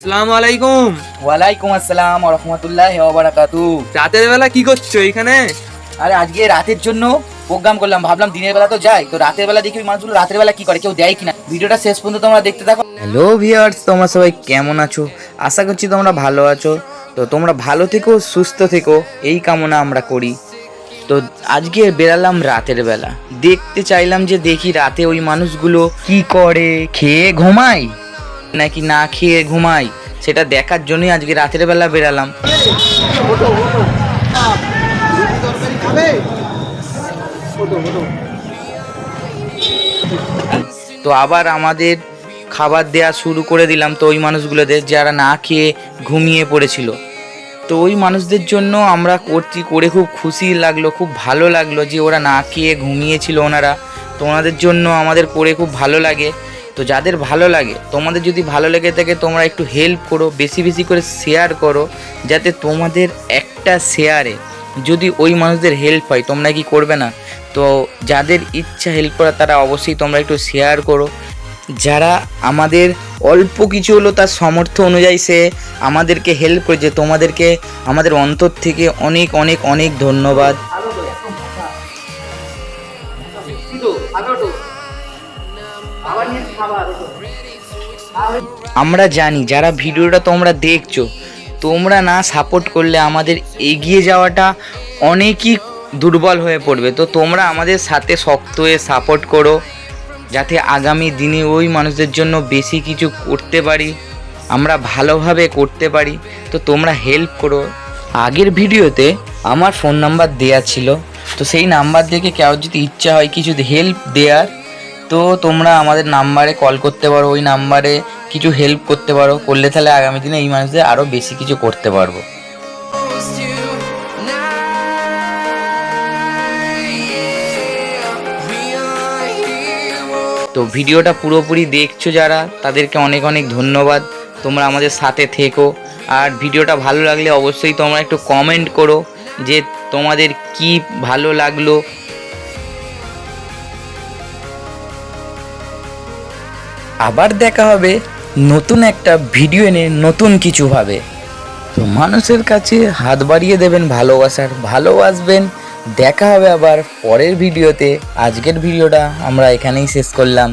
আসসালামু আলাইকুম। ওয়ালাইকুম আসসালাম ওয়া রাহমাতুল্লাহি ওয়া বারাকাতুহু। রাতের বেলা কি করছো এখানে? আরে আজকে রাতের জন্য প্রোগ্রাম করলাম, ভাবলাম দিনের বেলা তো যাই, তো রাতের বেলা দেখি ওই মানুষগুলো রাতের বেলা কি করে, কেউ দেয় কিনা। ভিডিওটা শেষ পর্যন্ত তোমরা দেখতে থাকো। হ্যালো ভিউয়ার্স, তোমরা সবাই কেমন আছো? আশা করছি তোমরা ভালো আছো। তো তোমরা ভালো থেকো, সুস্থ থেকো, এই কামনা আমরা করি। তো আজকে বেরালাম রাতের বেলা, দেখতে চাইলাম যে দেখি রাতে ওই মানুষগুলো কি করে, খেয়ে ঘুমায় নাকি না খেয়ে ঘুমায়, সেটা দেখার জন্যই আজকে রাতের বেলা বেরালাম। তো আবার আমাদের খাবার দেয়া শুরু করে দিলাম তো ওই মানুষগুলোদের যারা না খেয়ে ঘুমিয়ে পড়েছিল। তো ওই মানুষদের জন্য আমরা করে খুব খুশি লাগলো, খুব ভালো লাগলো যে ওরা না খেয়ে ঘুমিয়েছিল ওনারা। তো ওনাদের জন্য আমাদের করে খুব ভালো লাগে। তো যাদের ভালো লাগে, তোমাদের যদি ভালো লেগে থাকে তোমরা একটু হেল্প করো, বেশি বেশি করে শেয়ার করো, যাতে তোমাদের একটা শেয়ারে যদি ওই মানুষদের হেল্প হয়, তোমরা কি করবে না? তো যাদের ইচ্ছা হেল্প করা তারা অবশ্যই তোমরা একটু শেয়ার করো। যারা আমাদের অল্প কিছু হলো তার সামর্থ্য অনুযায়ী সে আমাদেরকে হেল্প করেছে, তোমাদেরকে আমাদের অন্তর থেকে অনেক অনেক অনেক ধন্যবাদ। আমরা জানি যারা ভিডিওটা তোমরা দেখছো, তোমরা না সাপোর্ট করলে আমাদের এগিয়ে যাওয়াটা অনেকই দুর্বল হয়ে পড়বে। তো তোমরা আমাদের সাথে শক্ত হয়ে সাপোর্ট করো, যাতে আগামী দিনে ওই মানুষদের জন্য বেশি কিছু করতে পারি, আমরা ভালোভাবে করতে পারি। তো তোমরা হেল্প করো। আগের ভিডিওতে আমার ফোন নাম্বার দেয়া ছিল, তো সেই নাম্বার দেখে কেউ যদি ইচ্ছা হয় কিছু হেল্প দেওয়ার, তো তোমরা আমাদের নাম্বারে কল করতে পারো, ওই নাম্বারে কিছু হেল্প করতে পারো। করলে তাহলে আগামী দিনে এই মানুষদের আরও বেশি কিছু করতে পারবো। তো ভিডিওটা পুরোপুরি দেখছো যারা, তাদেরকে অনেক অনেক ধন্যবাদ। তোমরা আমাদের সাথে থেকো। আর ভিডিওটা ভালো লাগলে অবশ্যই তোমরা একটু কমেন্ট করো যে তোমাদের কি ভালো লাগলো। আবার দেখা হবে নতুন একটা ভিডিও এনে, নতুন কিছু ভাবে। তো মানুষের কাছে হাত বাড়িয়ে দেবেন ভালোবাসার, ভালোবাসবেন। দেখা হবে আবার পরের ভিডিওতে। আজকের ভিডিওটা আমরা এখানেই শেষ করলাম।